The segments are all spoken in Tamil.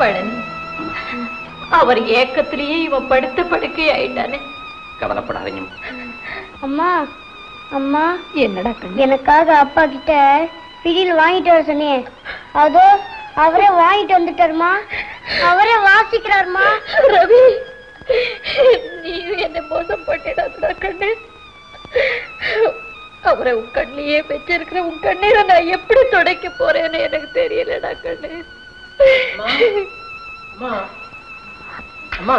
பழனி, அவர் ஏக்கத்திலேயே இவன் படுத்த படுக்கை ஆயிட்டானே. கவலைப்படாதீங்க. அம்மா அம்மா, என்னடா எனக்காக அப்பா கிட்ட பிடியில் வாங்கிட்டு வர சொன்னே, அதோ அவரே வாங்கிட்டு வந்துட்டாருமா, அவரே வாசிக்கிறாருமா. ரவி, நீ என்ன மோசம் பண்ணிடாதடா கண்ணு. அவரை உன் கண்ணியே வச்சிருக்கிற உன் கண்ணீரை நான் எப்படி துடைக்க போறேன்னு எனக்கு தெரியலடா கண்ணு. அம்மா,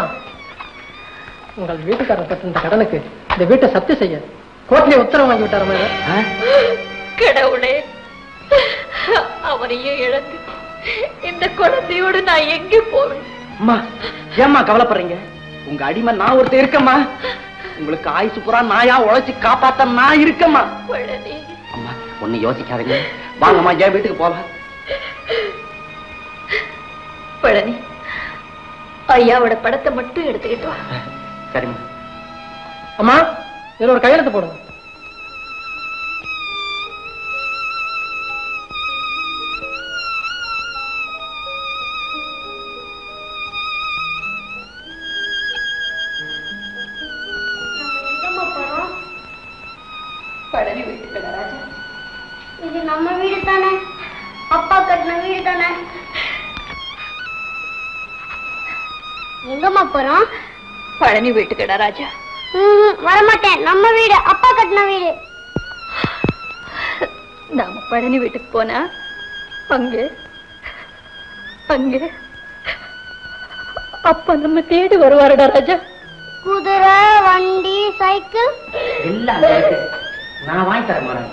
உங்கள் வீட்டுக்காரர் பட்ட இந்த கடனுக்கு இந்த வீட்டை சப்தி செய்ய கோர்ட்லயே உத்தரவு வாங்கி விட்டாரமா? கடவுளே, அவரையும் இழந்து இந்த குழந்தையோடு நான் எங்க போவேன்? அம்மா, ஏம்மா கவலைப்படுறீங்க? உங்க அடிமை நான் ஒருத்தர் இருக்கம்மா. உங்களுக்கு ஆயுசு புறா நாயா உழைச்சு காப்பாத்த நான் இருக்கம்மா. அம்மா, ஒண்ணு யோசிக்காதீங்க. வாங்கம்மா, என் வீட்டுக்கு போலாம். பழனி, ஐயாவோட படத்தை மட்டும் எடுத்துக்கிட்டு வா. சரிம்மா. அம்மா, இதுல ஒரு கையெழுத்து போடுங்க. பழனி வீட்டுக்கு ராஜா. இது நம்ம வீடு தானே, அப்பா கட்டின வீடு தானே. எங்கம்மா போறோம்? பழனி வீட்டுக்கடா ராஜா. வரமாட்டேன், நம்ம வீடு, அப்பா கட்டின வீடு. நாம பழனி வீட்டுக்கு போனா அங்கே அங்கே அப்பா நம்ம தேடி வருவாருடா ராஜா. குதிரை, வண்டி, சைக்கிள் எல்லாம் நான் வாங்கி தரேன்.